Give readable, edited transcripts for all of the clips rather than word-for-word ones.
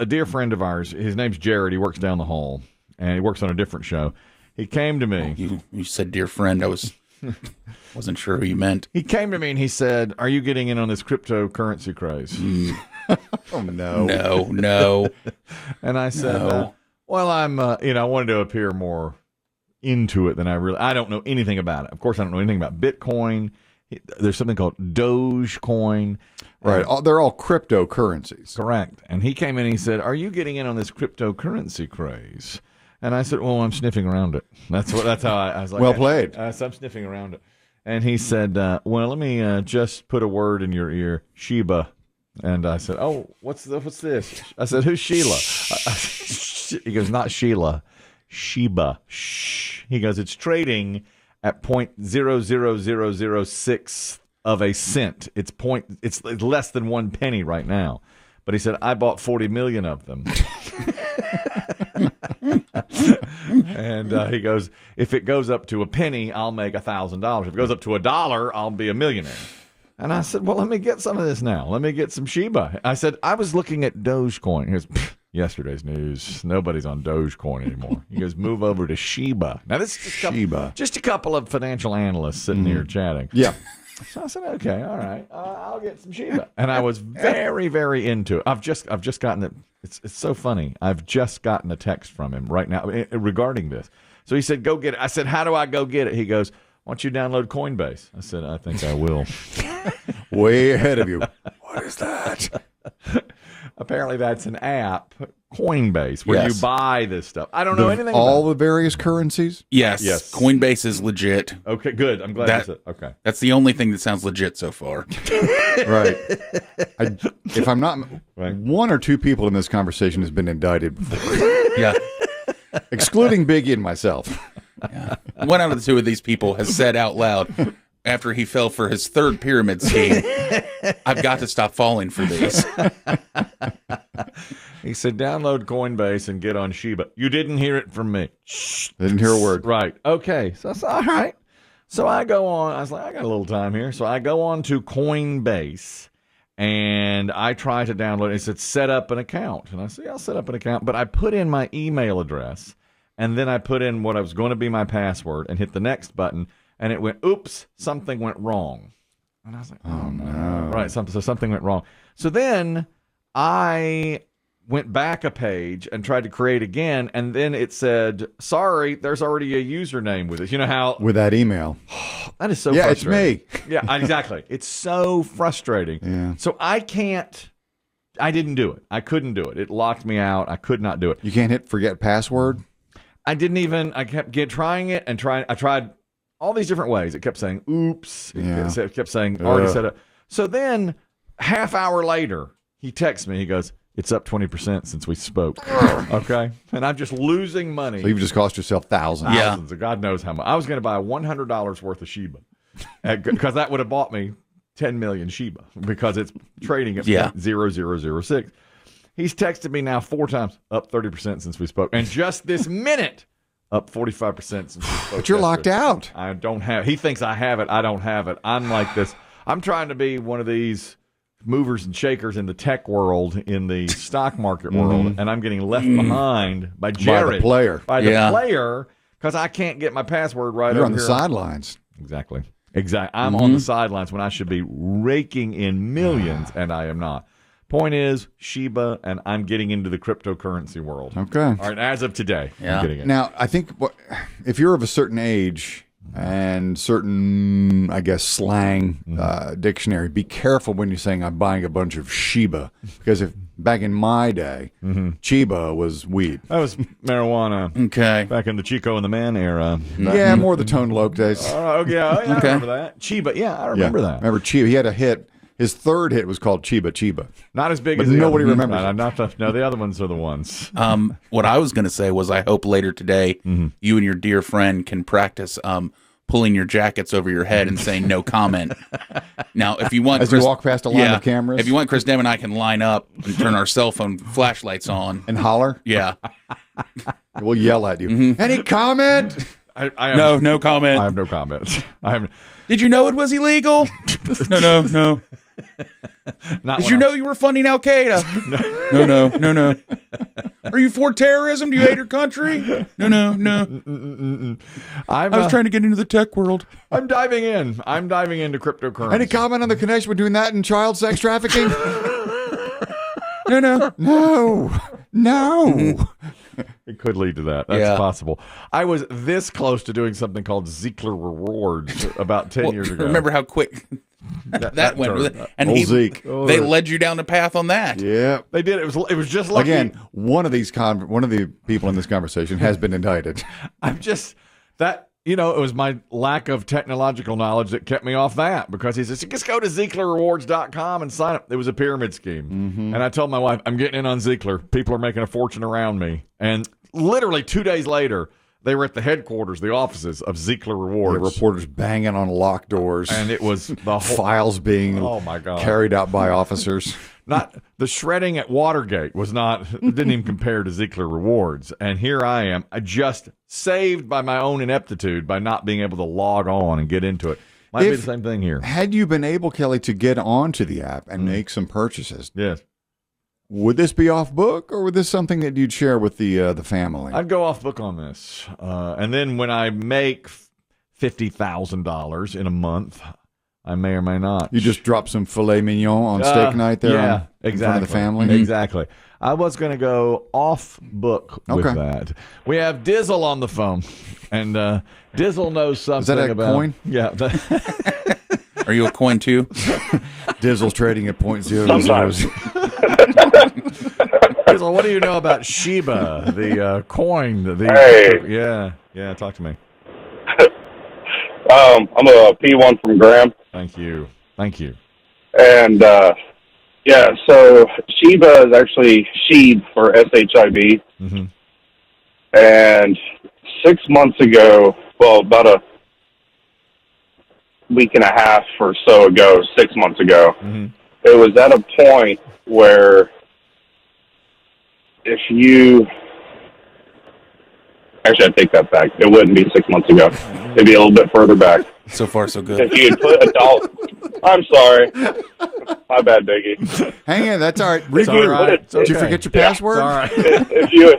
a dear friend of ours. His name's Jared. He works down the hall, and he works on a different show. He came to me. You said dear friend. I wasn't sure who you meant. He came to me and he said, "Are you getting in on this cryptocurrency craze?" Oh no, no. And I said, No. "Well, I'm. I wanted to appear more into it than I don't know anything about it. Of course, I don't know anything about Bitcoin. There's something called Dogecoin." Right. They're all cryptocurrencies. Correct. And he came in and he said, "Are you getting in on this cryptocurrency craze?" And I said, "Well, I'm sniffing around it." That's how I was like. Well played. So I'm sniffing around it. And he said, "Well, let me just put a word in your ear, Shiba." And I said, "Oh, what's this?" I said, "Who's Sheila?" He goes, "Not Sheila, Shiba." Shh. He goes, "It's trading at 0.00006 of a cent. It's less than 1 penny right now." But he said, "I bought 40 million of them." And he goes, "If it goes up to a penny, I'll make $1,000. If it goes up to $1, I'll be a millionaire." And I said, "Well, let me get some of this now. Let me get some Shiba." I said, "I was looking at Dogecoin." He goes, "Yesterday's news. Nobody's on Dogecoin anymore." He goes, "Move over to Shiba." Now, this is just a couple of financial analysts sitting here chatting. Yeah. So I said, "Okay, all right, I'll get some Shiba." And I was very, very into it. I've just gotten it. It's so funny. I've just gotten a text from him right now regarding this. So he said, "Go get it." I said, "How do I go get it?" He goes, "Why don't you download Coinbase?" I said, "I think I will." Way ahead of you. What is that? Apparently, that's an app, Coinbase, where you buy this stuff. I don't know anything all about the various currencies? Yes. Yes. Coinbase is legit. Okay, good. I'm glad that's it. Okay. That's the only thing that sounds legit so far. Right. If I'm not, one or two people in this conversation has been indicted before. Yeah. Excluding Biggie and myself. Yeah. One out of the two of these people has said out loud, after he fell for his third pyramid scheme, "I've got to stop falling for these." He said, "Download Coinbase and get on Shiba." You didn't hear it from me. Shh. Didn't hear a word. Right. Okay. So I said, all right. So I go on. I was like, I got a little time here. So I go on to Coinbase and I try to download it. It said, "Set up an account." And I said, "Yeah, I'll set up an account." But I put in my email address and then I put in what was going to be my password and hit the next button. And it went, "Oops, something went wrong." And I was like, oh no. Right. So something went wrong. So then I went back a page and tried to create again. And then it said, "Sorry, there's already a username with it." You know how? With that email. That is so Yeah, frustrating. it's me. Yeah, exactly. It's so frustrating. Yeah. So I didn't do it. I couldn't do it. It locked me out. I could not do it. You can't hit forget password? I kept trying it and trying. I tried all these different ways. It kept saying, "Oops." It kept saying, "Already set up." So then, half hour later, he texts me. He goes, "It's up 20% since we spoke." Okay, and I'm just losing money. So you've just cost yourself thousands. Thousands of God knows how much. I was going to buy $100 worth of Shiba because that would have bought me 10 million Shiba because it's trading at 0.0006. He's texted me now 4 times, up 30% since we spoke, and just this minute, up 45% since we spoke. But you're locked out. I don't have. He thinks I have it. I don't have it. I'm like this. I'm trying to be one of these movers and shakers in the tech world, in the stock market world, and I'm getting left behind by Jared. By the player. By the player, because I can't get my password right. You're over on the here. Sidelines. Exactly. I'm on the sidelines when I should be raking in millions, and I am not. Point is, Shiba, and I'm getting into the cryptocurrency world. Okay. All right, as of today, I'm getting it. Now, I think if you're of a certain age and certain, I guess, slang dictionary, be careful when you're saying I'm buying a bunch of Shiba. Because if back in my day, Chiba was weed. That was marijuana. Okay. Back in the Chico and the Man era. Yeah, more the Tone Loc days. Oh, yeah, I remember that. Chiba, I remember that. Remember Chiba? He had a hit. His third hit was called Chiba. Not as big but as nobody other. remembers. No, the other ones are the ones. What I was going to say was I hope later today you and your dear friend can practice pulling your jackets over your head and saying no comment. Now, if you want, as you walk past a line of cameras, if you want, Chris Demm and I can line up and turn our cell phone flashlights on and holler. Yeah, we'll yell at you. Any comment? No comment. I have no comment. Did you know it was illegal? No. Not Did when you know you were funding Al Qaeda? No. Are you for terrorism? Do you hate your country? No. I was trying to get into the tech world. I'm diving in. I'm diving into cryptocurrency. Any comment on the connection between that and child sex trafficking? No. It could lead to that. That's possible. I was this close to doing something called Ziegler Rewards about 10 years ago. Remember how quick that went? turned. And Zeke. They led you down the path on that. Yeah. They did. It was just lucky. Again, one of the people in this conversation has been indicted. It was my lack of technological knowledge that kept me off that, because he says, just go to ZieglerRewards.com and sign up. It was a pyramid scheme. Mm-hmm. And I told my wife, I'm getting in on Ziegler. People are making a fortune around me. And literally 2 days later, they were at the headquarters, the offices of Ziegler Rewards. The reporters banging on locked doors. And it was the whole files being carried out by officers. Not the shredding at Watergate didn't even compare to Ziegler Rewards. And here I am, just saved by my own ineptitude by not being able to log on and get into it. Might be the same thing here. Had you been able, Kelly, to get onto the app and make some purchases, yes, would this be off book, or would this something that you'd share with the family? I'd go off book on this. And then when I make $50,000 in a month, I may or may not. You just drop some filet mignon on steak night there in front of the family? Exactly. I was going to go off book with that. We have Dizzle on the phone, and Dizzle knows something about... Is that a coin? Yeah. Are you a coin too? Dizzle's trading at .0. Sometimes. Dizzle, what do you know about Shiba, the coin? Hey. Yeah, talk to me. I'm a P1 from Graham. Thank you. And, so Shiba is actually Sheeb for SHIB. Mm-hmm. And 6 months ago, about a week and a half or so ago, 6 months ago, it was at a point where if you... Actually, I take that back. It wouldn't be 6 months ago. It'd be a little bit further back. So far, so good. If you had put $1... I'm sorry. My bad, Biggie. Hang in, that's all right. It's all right. Did you forget your password? It's all right. If you...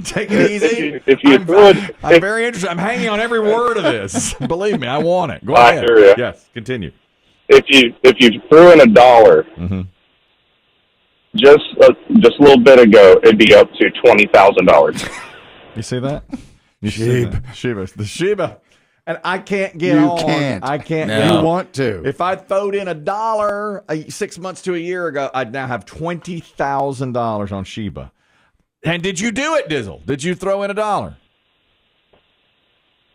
Take it easy. If you I'm very interested. I'm hanging on every word of this. Believe me, I want it. Go I ahead. hear ya. Yes, continue. If you threw in $1, just a little bit ago, it'd be up to $20,000. You see that? Shiba. The Shiba. And I can't get on. You can't. I can't. No. You want to. If I throwed in $1 6 months to a year ago, I'd now have $20,000 on Shiba. And did you do it, Dizzle? Did you throw in $1?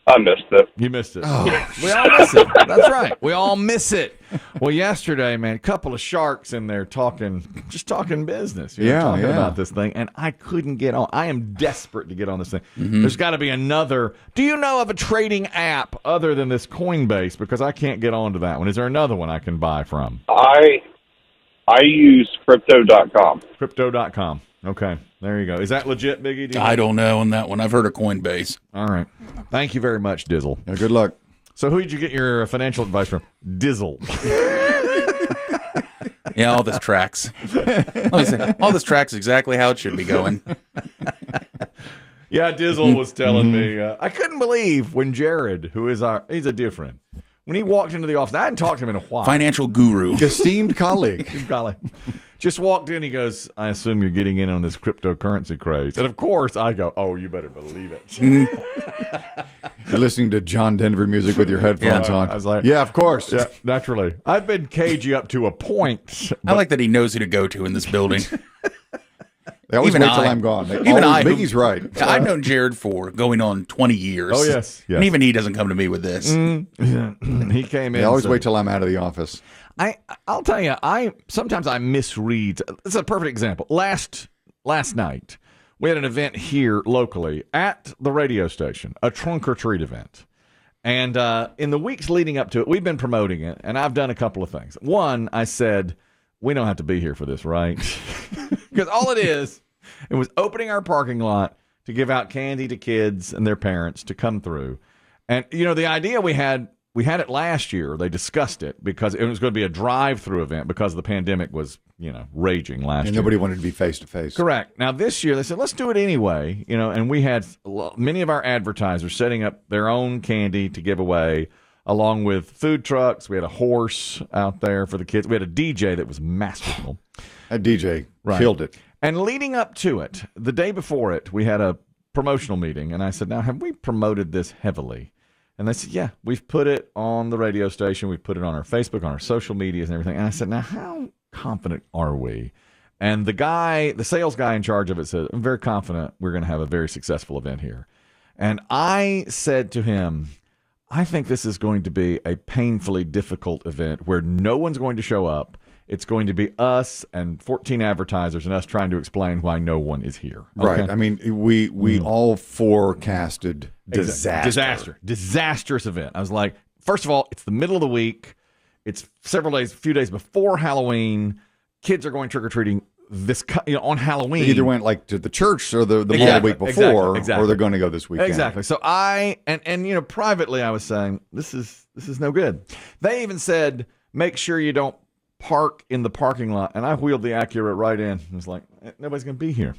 I missed it. You missed it. Oh. We all miss it. That's right. We all miss it. Well, yesterday, man, a couple of sharks in there talking business. Talking about this thing, and I couldn't get on. I am desperate to get on this thing. There's got to be another. Do you know of a trading app other than this Coinbase? Because I can't get onto that one. Is there another one I can buy from? I use crypto.com. Crypto.com. Okay, there you go. Is that legit, Biggie? I don't know on that one. I've heard of Coinbase. All right. Thank you very much, Dizzle. Yeah, good luck. So who did you get your financial advice from? Dizzle. Yeah, all this tracks. Let me say, all this tracks exactly how it should be going. Yeah, Dizzle was telling me. I couldn't believe when Jared, who is he's a dear friend, when he walked into the office. I hadn't talked to him in a while. Financial guru. Esteemed colleague. Just walked in. He goes, I assume you're getting in on this cryptocurrency craze. And of course, I go, oh, you better believe it. You're listening to John Denver music with your headphones on. I was like, yeah, of course. Yeah, naturally. I've been cagey up to a point. I like that he knows who to go to in this building. They always Even wait till I- I'm gone. Biggie's right. I've known Jared for going on 20 years. Oh, yes. And even he doesn't come to me with this. He came in. They always wait till I'm out of the office. I'll tell you, sometimes I misread. This is a perfect example. Last night, we had an event here locally at the radio station, a trunk or treat event. And in the weeks leading up to it, we've been promoting it, and I've done a couple of things. One, I said, we don't have to be here for this, right? Because all it was opening our parking lot to give out candy to kids and their parents to come through. And, the idea we had we had it last year. They discussed it because it was going to be a drive-through event because the pandemic was, raging last And year. nobody wanted to be face to face. Correct. Now this year they said let's do it anyway, and we had many of our advertisers setting up their own candy to give away, along with food trucks. We had a horse out there for the kids. We had a DJ that was masterful. That DJ killed it. And leading up to it, the day before it, we had a promotional meeting, and I said, "Now, have we promoted this heavily?" And they said, "Yeah, we've put it on the radio station. We've put it on our Facebook, on our social medias and everything." And I said, "Now, how confident are we?" And the sales guy in charge of it said, "I'm very confident we're going to have a very successful event here." And I said to him, "I think this is going to be a painfully difficult event where no one's going to show up. It's going to be us and 14 advertisers and us trying to explain why no one is here." Okay? Right. I mean, we all forecasted disaster. Disastrous event. I was like, first of all, it's the middle of the week. It's a few days before Halloween. Kids are going trick-or-treating on Halloween. They either went like to the church or the mall the week before, or they're going to go this weekend. Exactly. So privately I was saying, this is no good. They even said, make sure you don't park in the parking lot, and I wheeled the Acura right in. It was like, nobody's going to be here.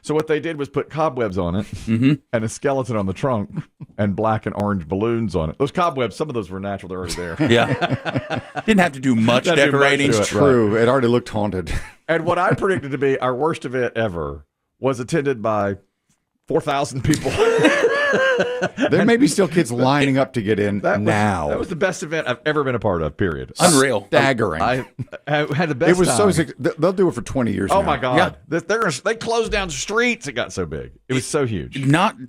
So what they did was put cobwebs on it and a skeleton on the trunk and black and orange balloons on it. Those cobwebs, some of those were natural. They're already there. Yeah. Didn't have to do much decorating. It's true. It already looked haunted. And what I predicted to be our worst event ever was attended by 4,000 people. There may be still kids lining up to get in now. That was the best event I've ever been a part of, period. Unreal. Staggering. I had the best It was time. they'll do it for 20 years Oh, now. my God. Yeah. They closed down streets. It got so big. It was so huge.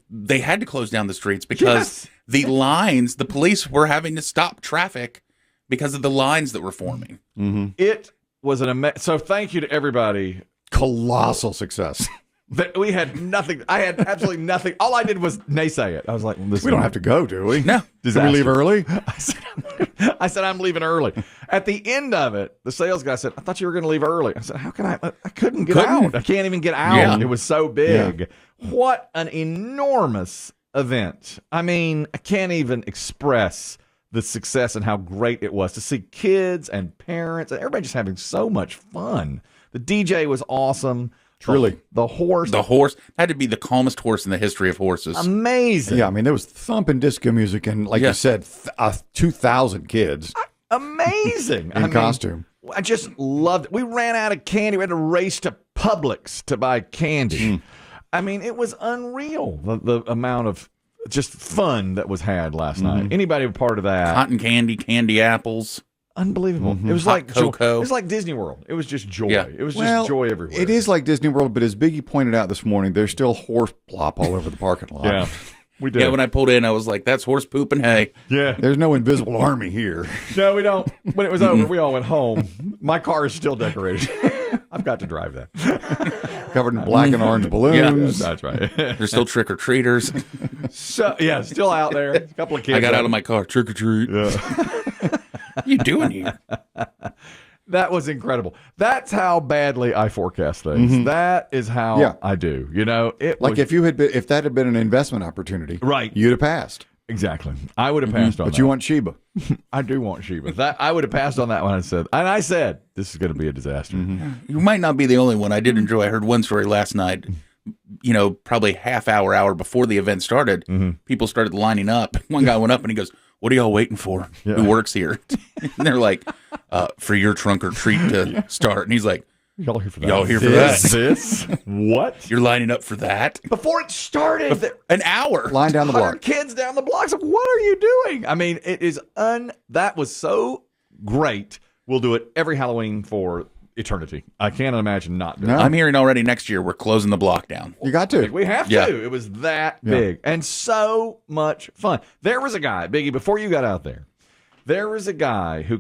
They had to close down the streets because the lines, the police were having to stop traffic because of the lines that were forming. Mm-hmm. It was so thank you to everybody. Colossal success. We had nothing. I had absolutely nothing. All I did was naysay it. I was like, we don't have to go, do we? No. Did we leave early? I said, I'm leaving early. At the end of it, the sales guy said, I thought you were going to leave early. I said, how can I couldn't get out. I can't even get out. Yeah. It was so big. Yeah. What an enormous event. I mean, I can't even express the success and how great it was to see kids and parents and everybody just having so much fun. The DJ was awesome. Truly. The horse. The horse had to be the calmest horse in the history of horses. Amazing. Yeah, I mean, there was thumping disco music and, like you said, 2,000 kids. Amazing. In costume. I just loved it. We ran out of candy. We had to race to Publix to buy candy. I mean, it was unreal, the amount of just fun that was had last night. Anybody a part of that? Cotton candy, candy apples. Unbelievable. It was like cocoa. It was like Disney World. It was just joy. Yeah. It was just joy everywhere. It is like Disney World, but as Biggie pointed out this morning, there's still horse plop all over the parking lot. Yeah. We did. Yeah, when I pulled in, I was like, that's horse poop and hay. Yeah. There's no invisible army here. No, we don't. When it was over, we all went home. My car is still decorated. I've got to drive that. Covered in black and orange balloons. Yeah, that's right. There's still trick-or-treaters. So, yeah, still out there. A couple of kids. I got out of my car, trick-or-treat. Yeah. What are you doing here? That was incredible. That's how badly I forecast things. That is how I do. It Like was, if that had been an investment opportunity, right? You'd have passed. Exactly. I would have passed on that. But you want Sheba. I do want Sheba. I would have passed on that one. I said, this is going to be a disaster. You might not be the only one. I did enjoy. I heard one story last night. Probably hour before the event started, people started lining up. One guy went up and he goes, "What are y'all waiting for? Who works here?" And they're like, "For your trunk or treat to start." And he's like, Y'all here for that? "Y'all here for that? This? What? You're lining up for that?" Before it started, An hour. Line down the 100 block. kids down the block. It's like, what are you doing? I mean, it is that was so great. We'll do it every Halloween for eternity. I can't imagine not doing it. I'm hearing already next year we're closing the block down. You got to. We have Yeah. to. It was that big and so much fun. There was a guy, Biggie, before you got out there was a guy who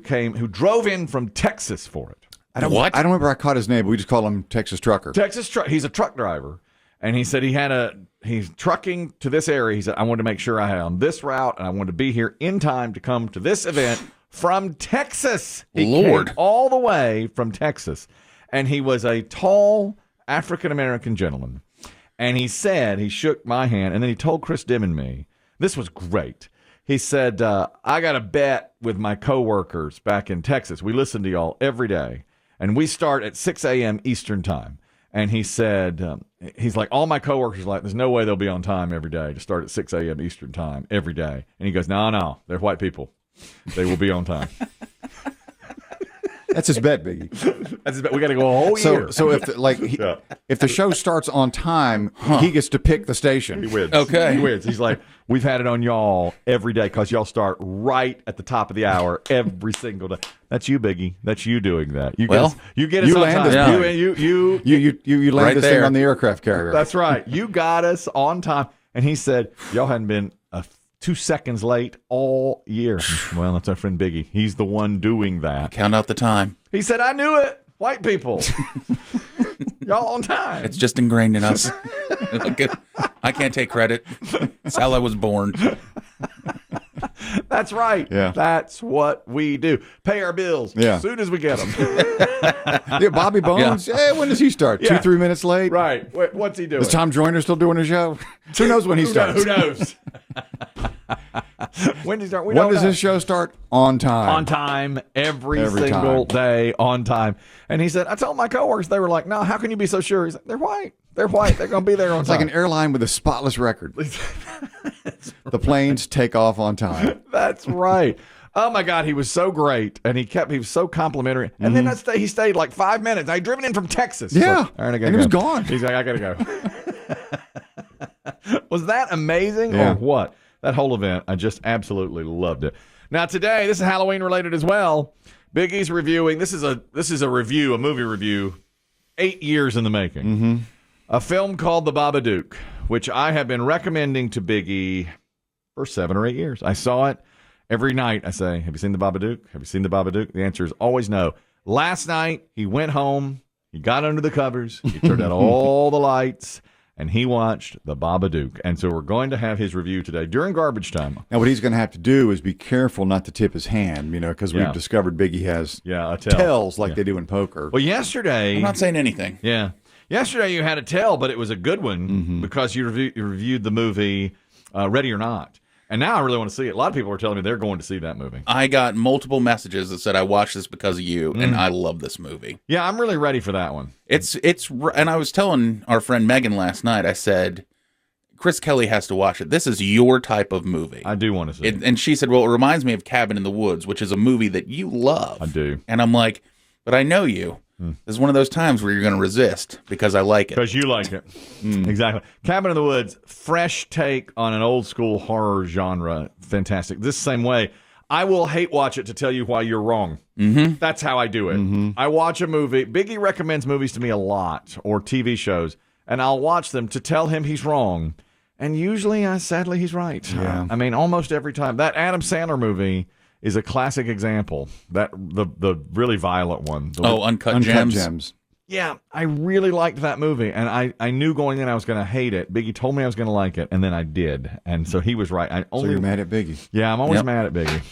drove in from Texas for it. I don't remember I caught his name, but we just call him Texas Trucker. He's a truck driver. And he said he's trucking to this area. He said, I wanted to make sure I had on this route and I wanted to be here in time to come to this event from Texas. He Lord. came all the way from Texas. And he was a tall African-American gentleman. And he said, he shook my hand and then he told Chris Demm and me, this was great. He said, I got a bet with my coworkers back in Texas. We listen to y'all every day, and we start at 6 a.m. Eastern time. And he said, he's like, all my coworkers are like, there's no way they'll be on time every day to start at 6 a.m. Eastern time every day. And he goes, no, they're white people. They will be on time. That's his bet, Biggie. That's his bet. We got to go a whole year. So if if the show starts on time, he gets to pick the station. He wins. Okay. He wins. He's like, we've had it on y'all every day because y'all start right at the top of the hour every single day. That's you, Biggie. That's you doing that. You get us you on land time. this plane. You land Right this there. thing on the aircraft carrier. That's right. You got us on time. And he said, y'all hadn't been 2 seconds late all year. Well, that's our friend Biggie. He's the one doing that. Count out the time. He said, I knew it. White people. Y'all on time. It's just ingrained in us. I can't take credit. It's how I was born. That's right. Yeah. That's what we do. Pay our bills Yeah. as soon as we get them. Yeah, Bobby Bones. Yeah. Hey, when does he start? Yeah. 2-3 minutes late. Right. What's he doing? Is Tom Joyner still doing a show? Who knows when he starts? Who knows? When does he start? We When don't does know. this show start? On time. On time, every Every single time. day, on time. And he said, I told my coworkers, they were like, no, how can you be so sure? He's like, they're white. They're white. They're going to be there on It's time. like an airline with a spotless record. The planes take off on time. That's right. Oh my God, he was so great, and he was so complimentary. And then he stayed like 5 minutes. I'd driven in from Texas. Yeah, So, all right, I gotta and he was go. gone. He's like, I gotta go. Was that amazing Yeah. or what? That whole event, I just absolutely loved it. Now today, this is Halloween related as well. Biggie's reviewing. This is a review, a movie review, 8 years in the making. A film called The Babadook, which I have been recommending to Biggie for 7 or 8 years. I saw it every night. I say, have you seen The Babadook? Have you seen The Babadook? The answer is always no. Last night, he went home, he got under the covers, he turned out all the lights, and he watched The Babadook. And so we're going to have his review today during garbage time. Now, what he's going to have to do is be careful not to tip his hand, because Yeah. we've discovered Biggie has Yeah, a tell. tells like they do in poker. Well, yesterday... I'm not saying anything. Yeah. Yesterday you had a tell, but it was a good one because you reviewed the movie Ready or Not. And now I really want to see it. A lot of people are telling me they're going to see that movie. I got multiple messages that said I watched this because of you, and I love this movie. Yeah, I'm really ready for that one. And I was telling our friend Megan last night, I said, Chris Kelly has to watch it. This is your type of movie. I do want to see it. And she said, well, it reminds me of Cabin in the Woods, which is a movie that you love. I do. And I'm like, but I know you. This is one of those times where you're going to resist because I like it. Because you like it. Exactly. Cabin in the Woods, fresh take on an old school horror genre. Fantastic. This same way, I will hate watch it to tell you why you're wrong. That's how I do it. I watch a movie. Biggie recommends movies to me a lot, or TV shows, and I'll watch them to tell him he's wrong. And usually, sadly, he's right. Yeah. I mean, almost every time. That Adam Sandler movie is a classic example. That the really violent one. Uncut Gems. Gems. Yeah, I really liked that movie, and I knew going in I was going to hate it. Biggie told me I was going to like it, and then I did, and so he was right. So you're mad at Biggie. Yeah, I'm always Yep. mad at Biggie.